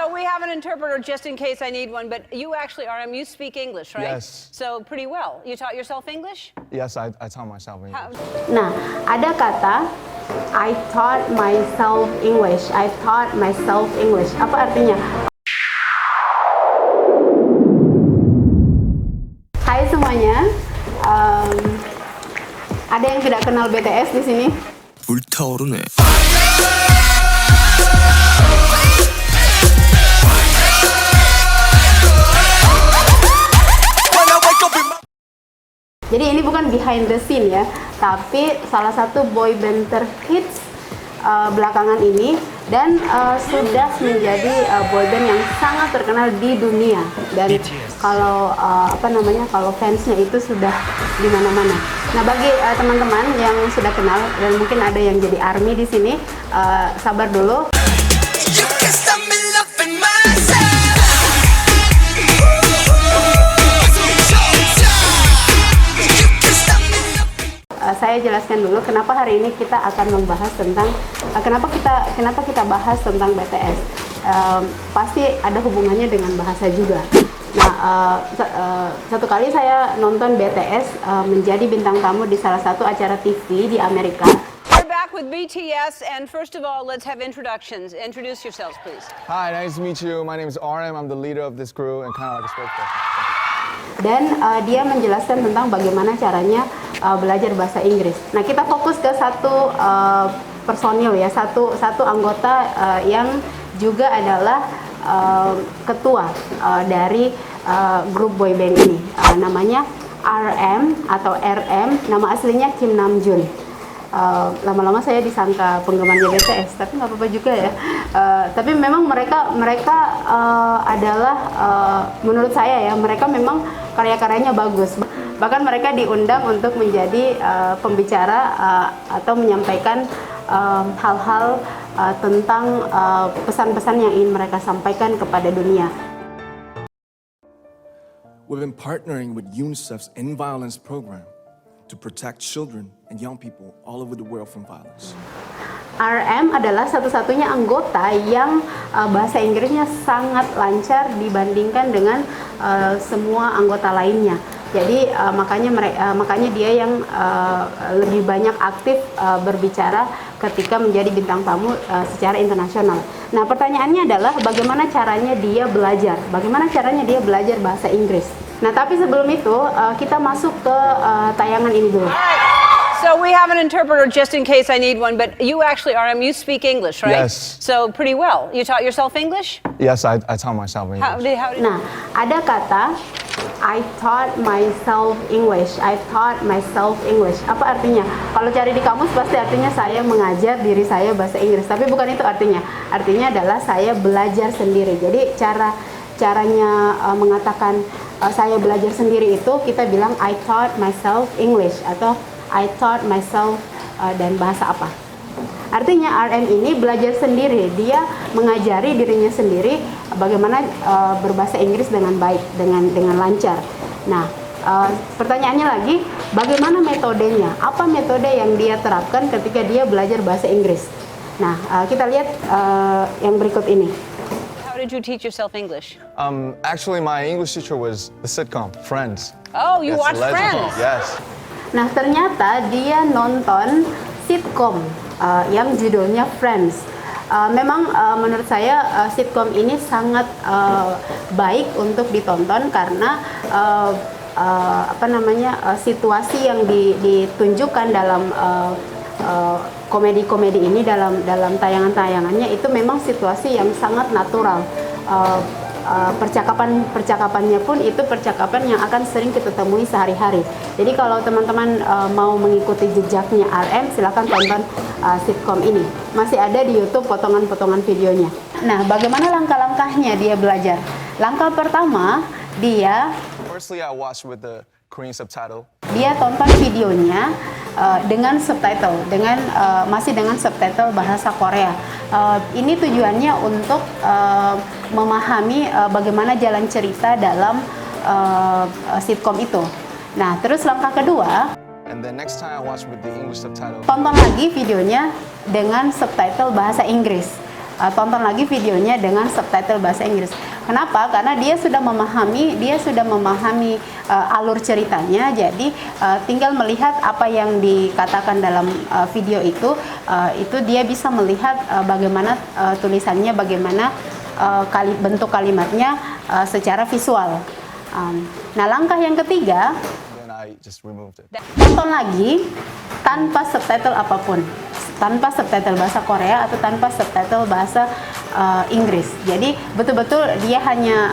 So we have an interpreter just in case I need one, but you actually, RM, you speak English, right? Yes. So pretty well. You taught yourself English? Yes, I taught myself English. Nah, ada kata I taught myself English. I taught myself English. Apa artinya? Hai semuanya. Ada yang tidak kenal BTS di sini? 불타오르네. Jadi ini bukan behind the scene ya, tapi salah satu boy band terhits belakangan ini dan sudah menjadi boy band yang sangat terkenal di dunia. Dan kalau kalau fansnya itu sudah di mana-mana. Nah, bagi teman-teman yang sudah kenal dan mungkin ada yang jadi ARMY di sini, sabar dulu. Saya jelaskan dulu kenapa hari ini kita akan membahas tentang kenapa kita bahas tentang BTS. Pasti ada hubungannya dengan bahasa juga. Nah, satu kali saya nonton BTS menjadi bintang tamu di salah satu acara TV di Amerika. We're back with BTS, and first of all, let's have introductions. Introduce yourselves, please. Hi, nice to meet you. My name is RM. I'm the leader of this crew and kind of like a spokesperson. Dan dia menjelaskan tentang bagaimana caranya belajar bahasa Inggris. Nah, kita fokus ke satu personil ya, satu anggota yang juga adalah ketua dari grup boyband ini. Namanya RM atau RM, nama aslinya Kim Namjoon. Lama-lama saya disangka penggemarnya BTS, tapi nggak apa-apa juga ya. Tapi memang mereka adalah menurut saya ya, mereka memang karya-karyanya bagus. Bahkan mereka diundang untuk menjadi pembicara atau menyampaikan hal-hal tentang pesan-pesan yang ingin mereka sampaikan kepada dunia. We've been partnering with UNICEF's End Violence program to protect children and young people all over the world from violence. RM adalah satu-satunya anggota yang bahasa Inggrisnya sangat lancar dibandingkan dengan semua anggota lainnya. Jadi makanya dia yang lebih banyak aktif berbicara ketika menjadi bintang tamu secara internasional. Nah, pertanyaannya adalah bagaimana caranya dia belajar? Bagaimana caranya dia belajar bahasa Inggris? Nah, tapi sebelum itu kita masuk ke tayangan ini dulu. So we have an interpreter just in case I need one, but you actually, RM, you speak English, right? Yes. So pretty well. You taught yourself English? Yes, I taught myself English. Nah, ada kata I taught myself English. I taught myself English. Apa artinya? Kalau cari di kamus pasti artinya saya mengajar diri saya bahasa Inggris. Tapi bukan itu artinya. Artinya adalah saya belajar sendiri. Jadi caranya mengatakan saya belajar sendiri itu kita bilang I taught myself English atau I taught myself dan bahasa apa. Artinya RM ini belajar sendiri, dia mengajari dirinya sendiri bagaimana berbahasa Inggris dengan baik, dengan lancar. Nah, pertanyaannya lagi, bagaimana metodenya? Apa metode yang dia terapkan ketika dia belajar bahasa Inggris? Nah, kita lihat yang berikut ini. How did you teach yourself English? Actually, my English teacher was the sitcom Friends. Oh, you watched legendary. Friends? Yes. Nah, ternyata dia nonton sitkom yang judulnya Friends. Memang menurut saya sitkom ini sangat baik untuk ditonton karena situasi yang ditunjukkan dalam komedi-komedi ini dalam tayangan-tayangannya itu memang situasi yang sangat natural. Percakapannya pun itu percakapan yang akan sering kita temui sehari-hari. Jadi kalau teman-teman mau mengikuti jejaknya RM, silakan tonton sitkom ini. Masih ada di YouTube potongan-potongan videonya. Nah, bagaimana langkah-langkahnya dia belajar? Langkah pertama, Firstly, I watched with the Korean subtitle. Dia tonton videonya dengan subtitle, masih dengan subtitle bahasa Korea. Ini tujuannya untuk memahami bagaimana jalan cerita dalam sitkom itu. Nah, terus langkah kedua, And then next time I watched with the English subtitle. tonton lagi videonya dengan subtitle bahasa Inggris. tonton lagi videonya dengan subtitle bahasa Inggris. Kenapa? Karena dia sudah memahami alur ceritanya. Jadi tinggal melihat apa yang dikatakan dalam video itu dia bisa melihat bagaimana tulisannya, bagaimana bentuk kalimatnya secara visual. Nah, langkah yang ketiga, Then I just removed it. tonton lagi tanpa subtitle apapun, tanpa subtitle bahasa Korea atau tanpa subtitle bahasa Inggris. Jadi betul-betul dia hanya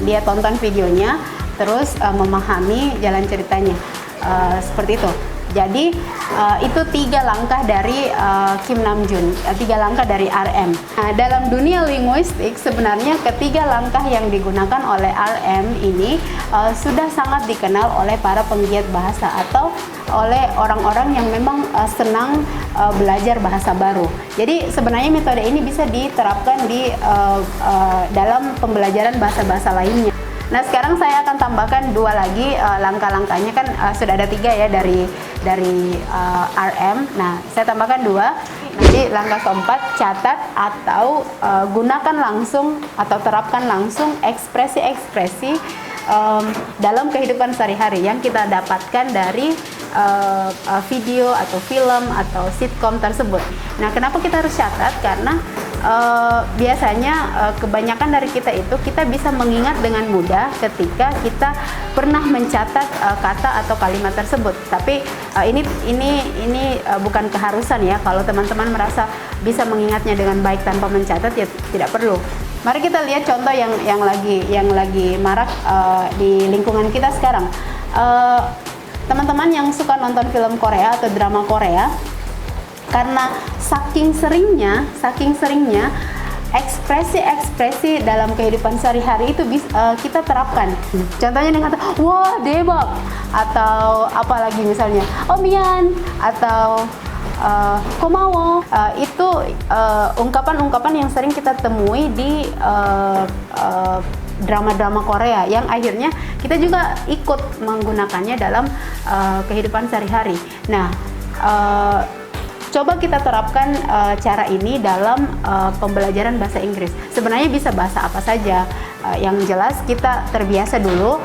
dia tonton videonya, terus memahami jalan ceritanya, seperti itu. Jadi itu 3 langkah dari Kim Namjoon, 3 langkah dari RM. Nah, dalam dunia linguistik sebenarnya ketiga langkah yang digunakan oleh RM ini sudah sangat dikenal oleh para penggiat bahasa atau oleh orang-orang yang memang senang belajar bahasa baru. Jadi sebenarnya metode ini bisa diterapkan di dalam pembelajaran bahasa-bahasa lainnya. Nah, sekarang saya akan tambahkan 2 lagi langkah-langkahnya, kan sudah ada 3 ya dari RM. Nah, saya tambahkan 2. Nanti langkah keempat, catat atau gunakan langsung atau terapkan langsung ekspresi-ekspresi dalam kehidupan sehari-hari yang kita dapatkan dari video atau film atau sitkom tersebut. Nah, kenapa kita harus catat? Karena biasanya kebanyakan dari kita itu kita bisa mengingat dengan mudah ketika kita pernah mencatat kata atau kalimat tersebut. Tapi ini bukan keharusan ya. Kalau teman-teman merasa bisa mengingatnya dengan baik tanpa mencatat, ya tidak perlu. Mari kita lihat contoh yang lagi marak di lingkungan kita sekarang. Teman-teman yang suka nonton film Korea atau drama Korea, karena saking seringnya ekspresi-ekspresi dalam kehidupan sehari-hari itu kita terapkan. Contohnya dengan kata wah debak, atau apalagi misalnya oh mian, atau komawo. Itu ungkapan-ungkapan yang sering kita temui di drama-drama Korea yang akhirnya kita juga ikut menggunakannya dalam kehidupan sehari-hari. Nah, coba kita terapkan cara ini dalam pembelajaran bahasa Inggris. Sebenarnya bisa bahasa apa saja. Yang jelas kita terbiasa dulu,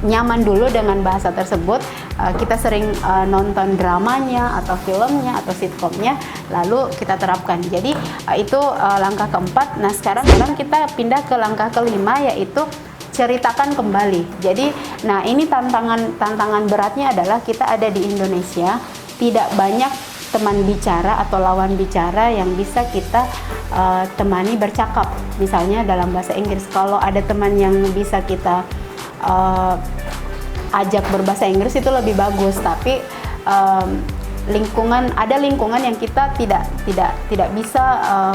nyaman dulu dengan bahasa tersebut. Kita sering nonton dramanya atau filmnya atau sitkomnya, lalu kita terapkan. Jadi itu langkah keempat. Nah, sekarang kita pindah ke langkah kelima, yaitu ceritakan kembali. Jadi, nah ini tantangan beratnya adalah kita ada di Indonesia, tidak banyak teman bicara atau lawan bicara yang bisa kita temani bercakap, misalnya dalam bahasa Inggris. Kalau ada teman yang bisa kita ajak berbahasa Inggris itu lebih bagus, tapi lingkungan yang kita tidak bisa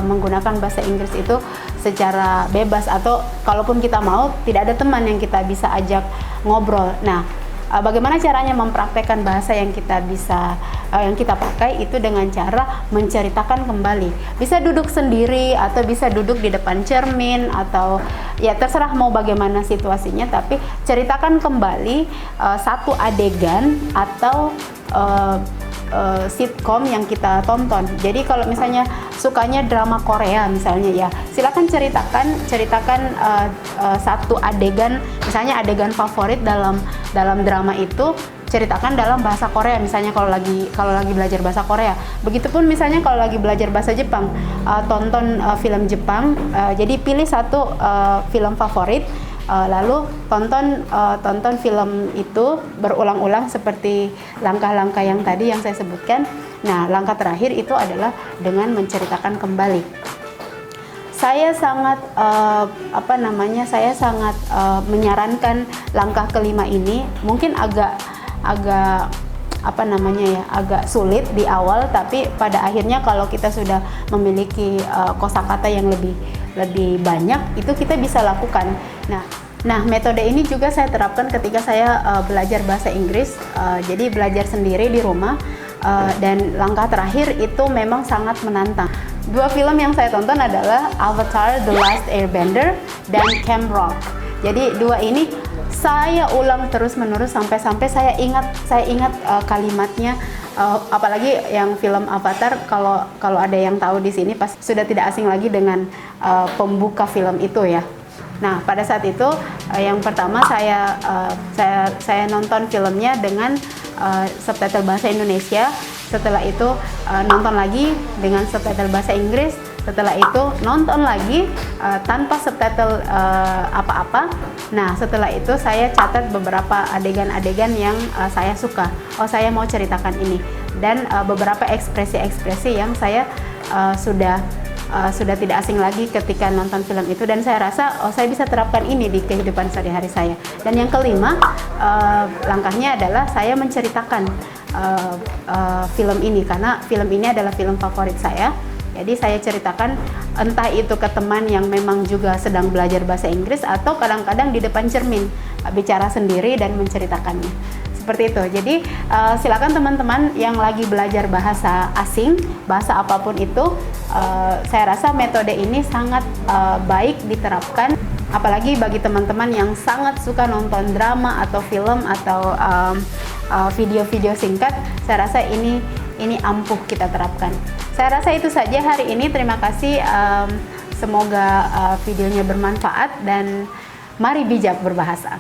menggunakan bahasa Inggris itu secara bebas, atau kalaupun kita mau tidak ada teman yang kita bisa ajak ngobrol. Nah, bagaimana caranya mempraktekkan bahasa yang kita pakai itu dengan cara menceritakan kembali. Bisa duduk sendiri atau bisa duduk di depan cermin, atau ya terserah mau bagaimana situasinya, tapi ceritakan kembali satu adegan atau sitkom yang kita tonton. Jadi kalau misalnya sukanya drama Korea misalnya, ya silakan ceritakan satu adegan, misalnya adegan favorit dalam drama itu, ceritakan dalam bahasa Korea. Misalnya kalau lagi belajar bahasa Korea. Begitupun misalnya kalau lagi belajar bahasa Jepang, tonton film Jepang. Jadi pilih satu film favorit, lalu tonton film itu berulang-ulang seperti langkah-langkah yang tadi yang saya sebutkan. Nah, langkah terakhir itu adalah dengan menceritakan kembali. Saya sangat menyarankan langkah kelima ini. Mungkin agak sulit di awal, tapi pada akhirnya kalau kita sudah memiliki kosakata yang lebih banyak, itu kita bisa lakukan. Nah, metode ini juga saya terapkan ketika saya belajar bahasa Inggris. Jadi belajar sendiri di rumah, dan langkah terakhir itu memang sangat menantang. 2 film yang saya tonton adalah Avatar: The Last Airbender dan Camp Rock. Jadi 2 ini saya ulang terus-menerus sampai saya ingat kalimatnya, apalagi yang film Avatar, kalau ada yang tahu di sini pasti sudah tidak asing lagi dengan pembuka film itu ya. Nah, pada saat itu yang pertama saya nonton filmnya dengan subtitle bahasa Indonesia. Setelah itu nonton lagi dengan subtitle bahasa Inggris. Setelah itu nonton lagi tanpa subtitle apa-apa. Nah, setelah itu saya catat beberapa adegan-adegan yang saya suka. Oh, saya mau ceritakan ini. Dan beberapa ekspresi-ekspresi yang saya sudah tidak asing lagi ketika nonton film itu, dan saya rasa saya bisa terapkan ini di kehidupan sehari-hari saya. Dan yang kelima, langkahnya adalah saya menceritakan film ini, karena film ini adalah film favorit saya. Jadi saya ceritakan entah itu ke teman yang memang juga sedang belajar bahasa Inggris, atau kadang-kadang di depan cermin bicara sendiri dan menceritakannya. Seperti itu. Jadi silakan teman-teman yang lagi belajar bahasa asing, bahasa apapun itu, saya rasa metode ini sangat baik diterapkan, apalagi bagi teman-teman yang sangat suka nonton drama atau film atau video-video singkat. Saya rasa ini ampuh kita terapkan. Saya rasa itu saja hari ini. Terima kasih. Semoga videonya bermanfaat, dan mari bijak berbahasa.